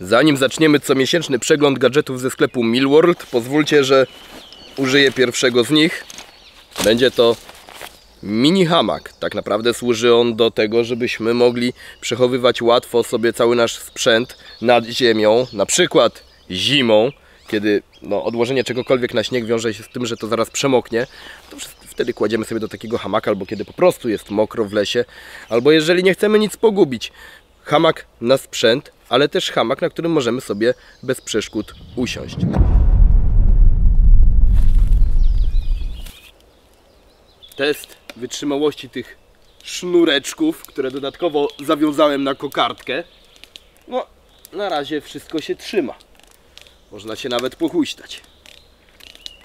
Zanim zaczniemy comiesięczny przegląd gadżetów ze sklepu Milworld, pozwólcie, że użyję pierwszego z nich. Będzie to mini hamak. Tak naprawdę służy on do tego, żebyśmy mogli przechowywać łatwo sobie cały nasz sprzęt nad ziemią, na przykład zimą, kiedy odłożenie czegokolwiek na śnieg wiąże się z tym, że to zaraz przemoknie, to wtedy kładziemy sobie do takiego hamaka, albo kiedy po prostu jest mokro w lesie, albo jeżeli nie chcemy nic pogubić. Hamak na sprzęt, ale też hamak, na którym możemy sobie bez przeszkód usiąść. Test wytrzymałości tych sznureczków, które dodatkowo zawiązałem na kokardkę. No, na razie wszystko się trzyma. Można się nawet pochuśtać.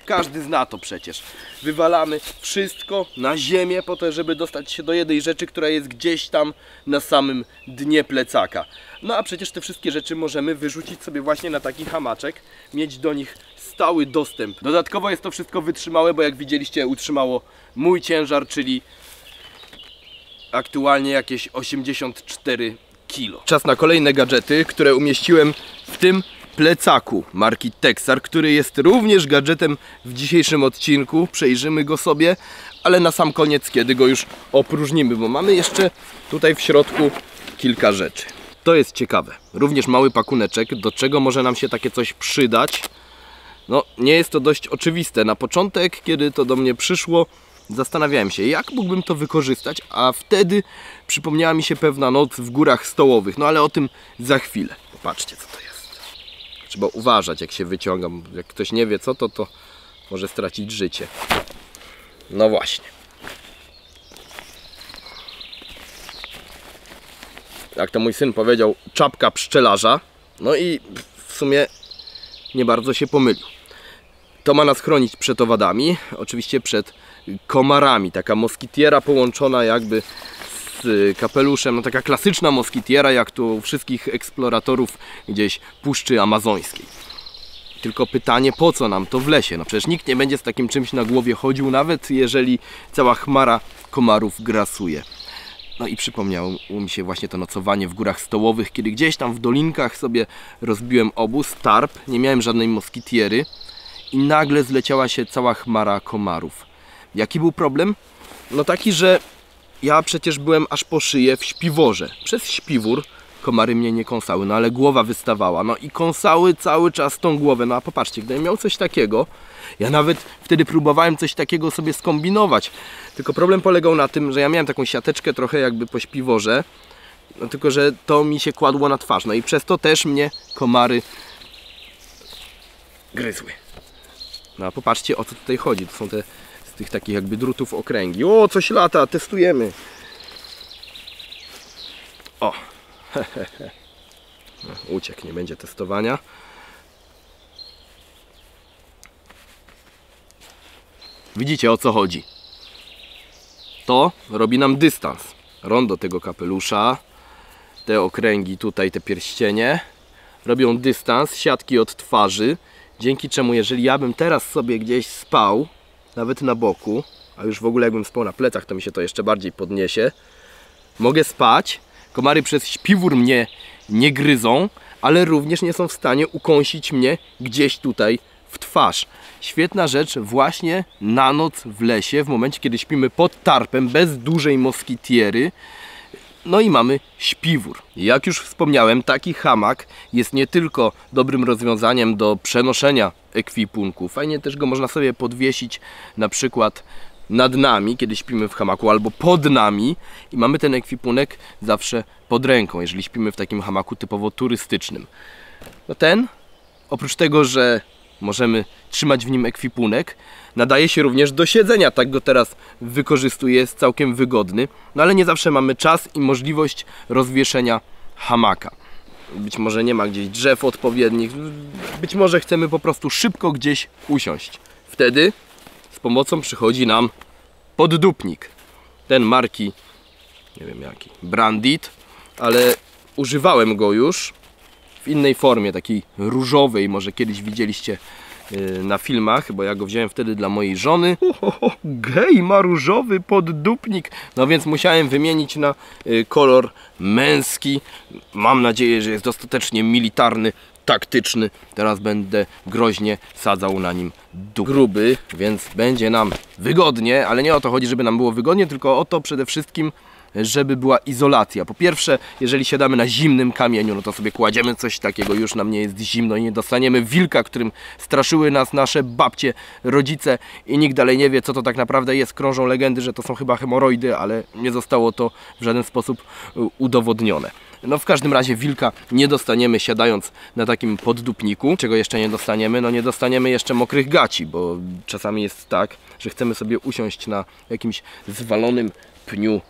Każdy zna to przecież. Wywalamy wszystko na ziemię po to, żeby dostać się do jednej rzeczy, która jest gdzieś tam na samym dnie plecaka. No a przecież te wszystkie rzeczy możemy wyrzucić sobie właśnie na taki hamaczek, mieć do nich stały dostęp. Dodatkowo jest to wszystko wytrzymałe, bo jak widzieliście, utrzymało mój ciężar, czyli aktualnie jakieś 84 kg. Czas na kolejne gadżety, które umieściłem w tym plecaku marki Texar, który jest również gadżetem w dzisiejszym odcinku. Przejrzymy go sobie, ale na sam koniec, kiedy go już opróżnimy, bo mamy jeszcze tutaj w środku kilka rzeczy. To jest ciekawe. Również mały pakuneczek, do czego może nam się takie coś przydać. No, nie jest to dość oczywiste. Na początek, kiedy to do mnie przyszło, zastanawiałem się, jak mógłbym to wykorzystać, a wtedy przypomniała mi się pewna noc w Górach Stołowych. No ale o tym za chwilę. Popatrzcie, co to jest. Trzeba uważać, jak się wyciągam. Jak ktoś nie wie co to może stracić życie. No właśnie. Jak to mój syn powiedział, czapka pszczelarza. No i w sumie nie bardzo się pomylił. To ma nas chronić przed owadami, oczywiście przed komarami. Taka moskitiera połączona jakby z kapeluszem, no taka klasyczna moskitiera, jak tu u wszystkich eksploratorów gdzieś Puszczy Amazońskiej. Tylko pytanie, po co nam to w lesie? No przecież nikt nie będzie z takim czymś na głowie chodził, nawet jeżeli cała chmara komarów grasuje. No i przypomniało mi się właśnie to nocowanie w Górach Stołowych, kiedy gdzieś tam w dolinkach sobie rozbiłem obóz, tarp, nie miałem żadnej moskitiery i nagle zleciała się cała chmara komarów. Jaki był problem? No taki, że ja przecież byłem aż po szyję w śpiworze. Przez śpiwór komary mnie nie kąsały, no ale głowa wystawała. No i kąsały cały czas tą głowę. No a popatrzcie, gdybym miał coś takiego, ja nawet wtedy próbowałem coś takiego sobie skombinować. Tylko problem polegał na tym, że ja miałem taką siateczkę trochę jakby po śpiworze. No tylko, że to mi się kładło na twarz. No i przez to też mnie komary gryzły. No a popatrzcie, o co tutaj chodzi. To są te z tych takich jakby drutów okręgi. O, coś lata, testujemy. O. No, uciekł, nie będzie testowania. Widzicie, o co chodzi. To robi nam dystans. Rondo tego kapelusza, te okręgi tutaj, te pierścienie robią dystans, siatki od twarzy, dzięki czemu jeżeli ja bym teraz sobie gdzieś spał, nawet na boku, a już w ogóle jakbym spał na plecach, to mi się to jeszcze bardziej podniesie, mogę spać, komary przez śpiwór mnie nie gryzą, ale również nie są w stanie ukąsić mnie gdzieś tutaj w twarz. Świetna rzecz właśnie na noc w lesie, w momencie kiedy śpimy pod tarpem, bez dużej moskitiery. No i mamy śpiwór. Jak już wspomniałem, taki hamak jest nie tylko dobrym rozwiązaniem do przenoszenia ekwipunku. Fajnie też go można sobie podwiesić na przykład nad nami, kiedy śpimy w hamaku, albo pod nami i mamy ten ekwipunek zawsze pod ręką, jeżeli śpimy w takim hamaku typowo turystycznym. No ten, oprócz tego, że możemy trzymać w nim ekwipunek, nadaje się również do siedzenia, tak go teraz wykorzystuję, jest całkiem wygodny, no ale nie zawsze mamy czas i możliwość rozwieszenia hamaka. Być może nie ma gdzieś drzew odpowiednich, być może chcemy po prostu szybko gdzieś usiąść. Wtedy z pomocą przychodzi nam poddupnik. Ten marki, nie wiem jaki, Brandit, ale używałem go już w innej formie, takiej różowej, może kiedyś widzieliście na filmach, bo ja go wziąłem wtedy dla mojej żony. Gej ma różowy poddupnik. No więc musiałem wymienić na kolor męski. Mam nadzieję, że jest dostatecznie militarny, taktyczny. Teraz będę groźnie sadzał na nim gruby, więc będzie nam wygodnie, ale nie o to chodzi, żeby nam było wygodnie, tylko o to przede wszystkim, żeby była izolacja. Po pierwsze, jeżeli siadamy na zimnym kamieniu, no to sobie kładziemy coś takiego, już nam nie jest zimno i nie dostaniemy wilka, którym straszyły nas nasze babcie, rodzice i nikt dalej nie wie, co to tak naprawdę jest. Krążą legendy, że to są chyba hemoroidy, ale nie zostało to w żaden sposób udowodnione. No w każdym razie wilka nie dostaniemy siadając na takim poddupniku. Czego jeszcze nie dostaniemy? No nie dostaniemy jeszcze mokrych gaci, bo czasami jest tak, że chcemy sobie usiąść na jakimś zwalonym pniu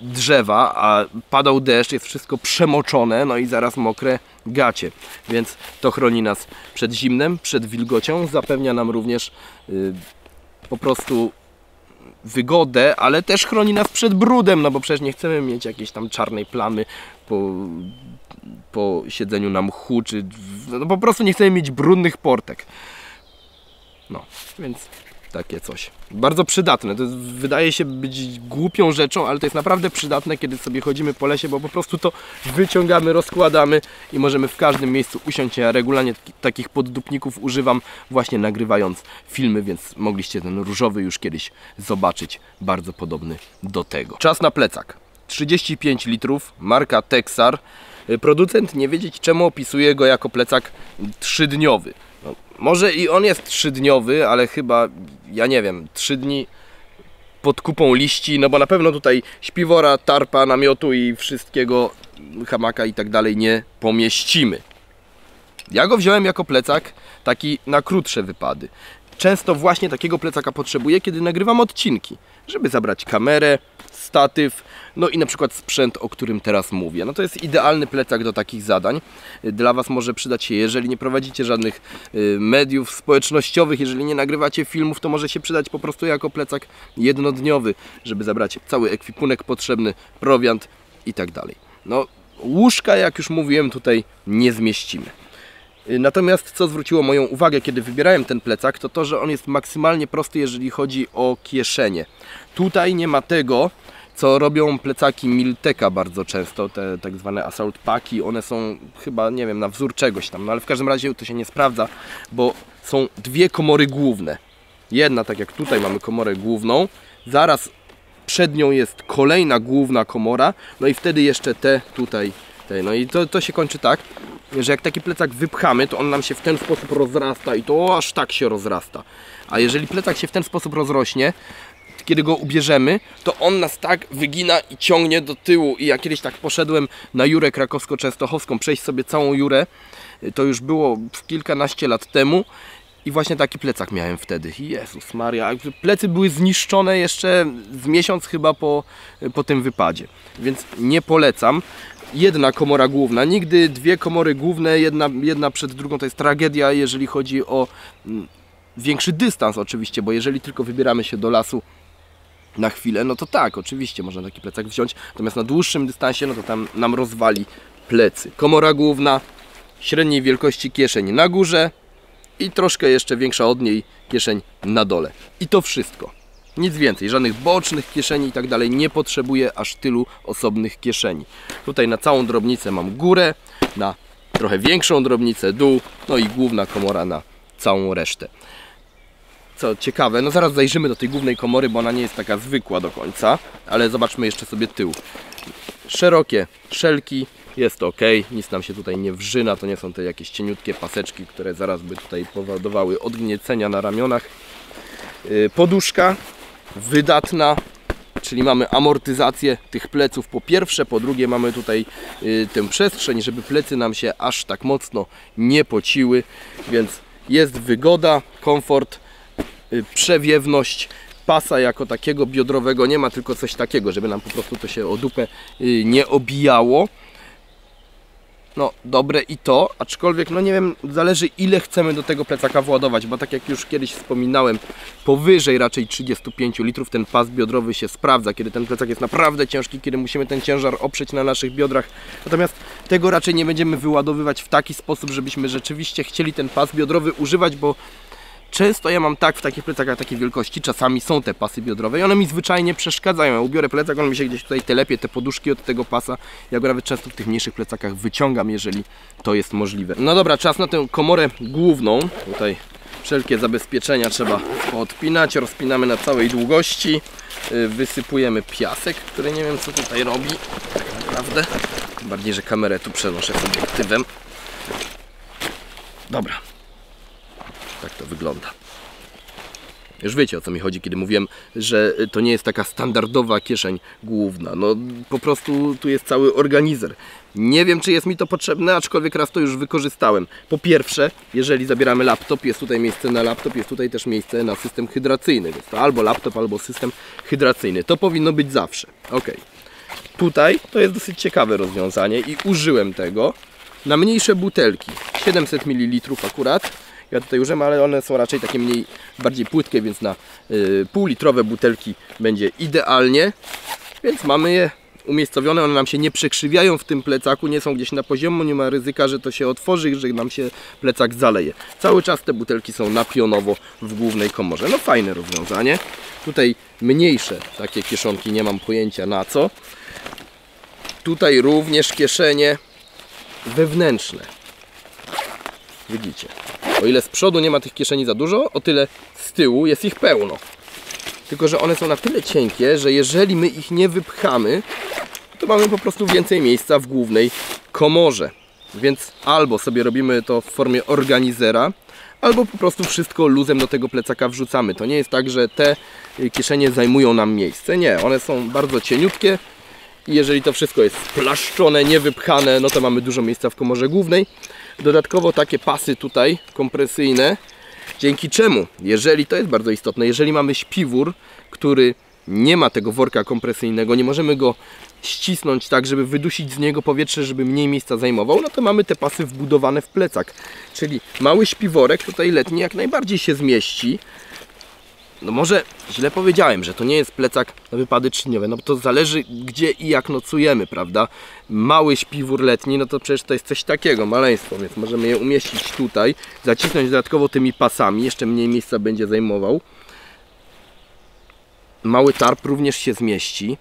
drzewa, a padał deszcz, jest wszystko przemoczone, no i zaraz mokre gacie. Więc to chroni nas przed zimnem, przed wilgocią, zapewnia nam również po prostu wygodę, ale też chroni nas przed brudem, no bo przecież nie chcemy mieć jakiejś tam czarnej plamy po siedzeniu na mchu, czy no po prostu nie chcemy mieć brudnych portek. No, więc takie coś. Bardzo przydatne. To jest, wydaje się być głupią rzeczą, ale to jest naprawdę przydatne, kiedy sobie chodzimy po lesie, bo po prostu to wyciągamy, rozkładamy i możemy w każdym miejscu usiąść. Ja regularnie takich poddupników używam właśnie nagrywając filmy, więc mogliście ten różowy już kiedyś zobaczyć. Bardzo podobny do tego. Czas na plecak. 35 litrów, marka Texar. Producent nie wiedzieć czemu opisuje go jako plecak 3-dniowy. No, może i on jest 3-dniowy, ale chyba, ja nie wiem, 3 dni pod kupą liści, no bo na pewno tutaj śpiwora, tarpa, namiotu i wszystkiego, hamaka i tak dalej nie pomieścimy. Ja go wziąłem jako plecak taki na krótsze wypady. Często właśnie takiego plecaka potrzebuję, kiedy nagrywam odcinki, żeby zabrać kamerę, statyw, no i na przykład sprzęt, o którym teraz mówię. No to jest idealny plecak do takich zadań. Dla Was może przydać się, jeżeli nie prowadzicie żadnych mediów społecznościowych, jeżeli nie nagrywacie filmów, to może się przydać po prostu jako plecak jednodniowy, żeby zabrać cały ekwipunek potrzebny, prowiant i tak dalej. No łóżka, jak już mówiłem, tutaj nie zmieścimy. Natomiast co zwróciło moją uwagę, kiedy wybierałem ten plecak, to to, że on jest maksymalnie prosty, jeżeli chodzi o kieszenie. Tutaj nie ma tego, co robią plecaki Milteka bardzo często, te tak zwane assault packi. One są chyba, nie wiem, na wzór czegoś tam, no ale w każdym razie to się nie sprawdza, bo są dwie komory główne. Jedna, tak jak tutaj mamy komorę główną, zaraz przed nią jest kolejna główna komora, no i wtedy jeszcze te tutaj, no i to się kończy tak, że jak taki plecak wypchamy, to on nam się w ten sposób rozrasta i to aż tak się rozrasta. A jeżeli plecak się w ten sposób rozrośnie, kiedy go ubierzemy, to on nas tak wygina i ciągnie do tyłu. I ja kiedyś tak poszedłem na Jurę krakowsko-częstochowską, przejść sobie całą Jurę. To już było kilkanaście lat temu. I właśnie taki plecak miałem wtedy. Jezus Maria, plecy były zniszczone jeszcze z miesiąc chyba po tym wypadzie. Więc nie polecam. Jedna komora główna, nigdy dwie komory główne, jedna przed drugą, to jest tragedia, jeżeli chodzi o większy dystans oczywiście, bo jeżeli tylko wybieramy się do lasu na chwilę, no to tak, oczywiście można taki plecak wziąć, natomiast na dłuższym dystansie, no to tam nam rozwali plecy. Komora główna, średniej wielkości kieszeń na górze i troszkę jeszcze większa od niej kieszeń na dole. I to wszystko. Nic więcej, żadnych bocznych kieszeni i tak dalej, nie potrzebuję aż tylu osobnych kieszeni. Tutaj na całą drobnicę mam górę, na trochę większą drobnicę dół, no i główna komora na całą resztę. Co ciekawe, no zaraz zajrzymy do tej głównej komory, bo ona nie jest taka zwykła do końca, ale zobaczmy jeszcze sobie tył. Szerokie szelki, jest ok, nic nam się tutaj nie wrzyna, to nie są te jakieś cieniutkie paseczki, które zaraz by tutaj powodowały odgniecenia na ramionach. Poduszka wydatna, czyli mamy amortyzację tych pleców po pierwsze, po drugie mamy tutaj tę przestrzeń, żeby plecy nam się aż tak mocno nie pociły, więc jest wygoda, komfort, przewiewność. Pasa jako takiego biodrowego nie ma, tylko coś takiego, żeby nam po prostu to się o dupę nie obijało. no dobre i to, aczkolwiek no nie wiem, zależy ile chcemy do tego plecaka władować, bo tak jak już kiedyś wspominałem, powyżej raczej 35 litrów ten pas biodrowy się sprawdza, kiedy ten plecak jest naprawdę ciężki, kiedy musimy ten ciężar oprzeć na naszych biodrach. Natomiast tego raczej nie będziemy wyładowywać w taki sposób, żebyśmy rzeczywiście chcieli ten pas biodrowy używać, bo często ja mam tak w takich plecakach takiej wielkości, czasami są te pasy biodrowe i one mi zwyczajnie przeszkadzają. Ja ubiorę plecak, on mi się gdzieś tutaj telepie, te poduszki od tego pasa. Ja go nawet często w tych mniejszych plecakach wyciągam, jeżeli to jest możliwe. No dobra, czas na tę komorę główną. Tutaj wszelkie zabezpieczenia trzeba odpinać, rozpinamy na całej długości. Wysypujemy piasek, który nie wiem co tutaj robi tak naprawdę. Tym bardziej, że kamerę tu przenoszę z obiektywem. Dobra. Tak to wygląda. Już wiecie o co mi chodzi, kiedy mówiłem, że to nie jest taka standardowa kieszeń główna. No po prostu tu jest cały organizer. Nie wiem czy jest mi to potrzebne, aczkolwiek raz to już wykorzystałem. Po pierwsze, jeżeli zabieramy laptop, jest tutaj miejsce na laptop, jest tutaj też miejsce na system hydracyjny. Więc to albo laptop, albo system hydracyjny. To powinno być zawsze. Ok. Tutaj to jest dosyć ciekawe rozwiązanie i użyłem tego na mniejsze butelki. 700 ml akurat. Ja tutaj użyłem, ale one są raczej takie bardziej płytkie, więc na półlitrowe butelki będzie idealnie. Więc mamy je umiejscowione, one nam się nie przekrzywiają w tym plecaku, nie są gdzieś na poziomu, nie ma ryzyka, że to się otworzy, że nam się plecak zaleje. Cały czas te butelki są na pionowo w głównej komorze. No fajne rozwiązanie. Tutaj mniejsze takie kieszonki, nie mam pojęcia na co. Tutaj również kieszenie wewnętrzne. Widzicie? O ile z przodu nie ma tych kieszeni za dużo, o tyle z tyłu jest ich pełno. Tylko że one są na tyle cienkie, że jeżeli my ich nie wypchamy, to mamy po prostu więcej miejsca w głównej komorze. Więc albo sobie robimy to w formie organizera, albo po prostu wszystko luzem do tego plecaka wrzucamy. To nie jest tak, że te kieszenie zajmują nam miejsce. Nie, one są bardzo cieniutkie i jeżeli to wszystko jest splaszczone, niewypchane, no to mamy dużo miejsca w komorze głównej. Dodatkowo takie pasy tutaj kompresyjne, dzięki czemu, jeżeli to jest bardzo istotne, jeżeli mamy śpiwór, który nie ma tego worka kompresyjnego, nie możemy go ścisnąć tak, żeby wydusić z niego powietrze, żeby mniej miejsca zajmował, no to mamy te pasy wbudowane w plecak. Czyli mały śpiworek tutaj letni jak najbardziej się zmieści. No może źle powiedziałem, że to nie jest plecak na wypady trzydniowe, no bo to zależy gdzie i jak nocujemy, prawda? Mały śpiwór letni, no to przecież to jest coś takiego, maleństwo, więc możemy je umieścić tutaj, zacisnąć dodatkowo tymi pasami, jeszcze mniej miejsca będzie zajmował. Mały tarp również się zmieści.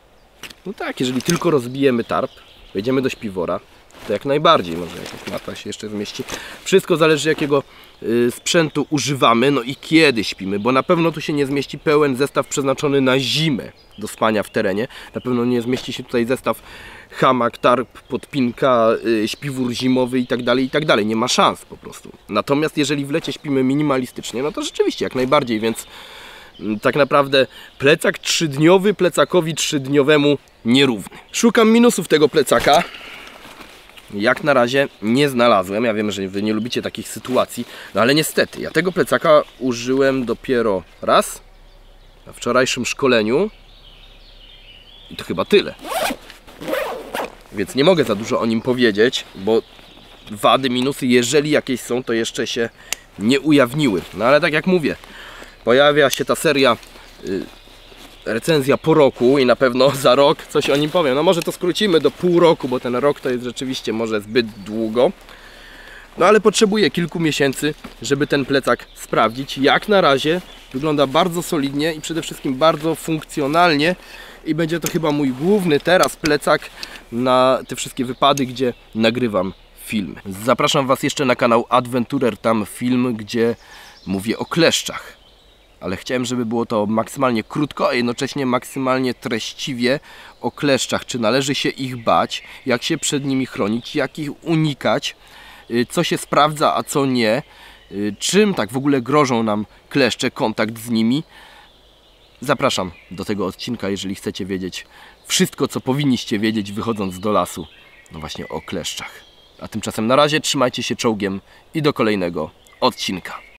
No tak, jeżeli tylko rozbijemy tarp, wejdziemy do śpiwora, to jak najbardziej, może jakaś mata się jeszcze zmieści. Wszystko zależy jakiego sprzętu używamy, no i kiedy śpimy, bo na pewno tu się nie zmieści pełen zestaw przeznaczony na zimę do spania w terenie. Na pewno nie zmieści się tutaj zestaw hamak, tarp, podpinka, śpiwór zimowy i tak dalej. Nie ma szans po prostu. Natomiast jeżeli w lecie śpimy minimalistycznie, no to rzeczywiście jak najbardziej, więc tak naprawdę plecak trzydniowy plecakowi trzydniowemu nierówny. Szukam minusów tego plecaka. Jak na razie nie znalazłem. Ja wiem, że wy nie lubicie takich sytuacji, no ale niestety ja tego plecaka użyłem dopiero raz na wczorajszym szkoleniu i to chyba tyle. Więc nie mogę za dużo o nim powiedzieć, bo wady, minusy, jeżeli jakieś są, to jeszcze się nie ujawniły. No ale tak jak mówię, pojawia się ta seria recenzja po roku i na pewno za rok coś o nim powiem. No może to skrócimy do pół roku, bo ten rok to jest rzeczywiście może zbyt długo. No ale potrzebuję kilku miesięcy, żeby ten plecak sprawdzić. Jak na razie wygląda bardzo solidnie i przede wszystkim bardzo funkcjonalnie i będzie to chyba mój główny teraz plecak na te wszystkie wypady, gdzie nagrywam filmy. Zapraszam Was jeszcze na kanał Adventurer, tam film, gdzie mówię o kleszczach. Ale chciałem, żeby było to maksymalnie krótko, a jednocześnie maksymalnie treściwie o kleszczach. Czy należy się ich bać, jak się przed nimi chronić, jak ich unikać, co się sprawdza, a co nie, czym tak w ogóle grożą nam kleszcze, kontakt z nimi. Zapraszam do tego odcinka, jeżeli chcecie wiedzieć wszystko, co powinniście wiedzieć, wychodząc do lasu. No właśnie o kleszczach. A tymczasem na razie trzymajcie się czołgiem i do kolejnego odcinka.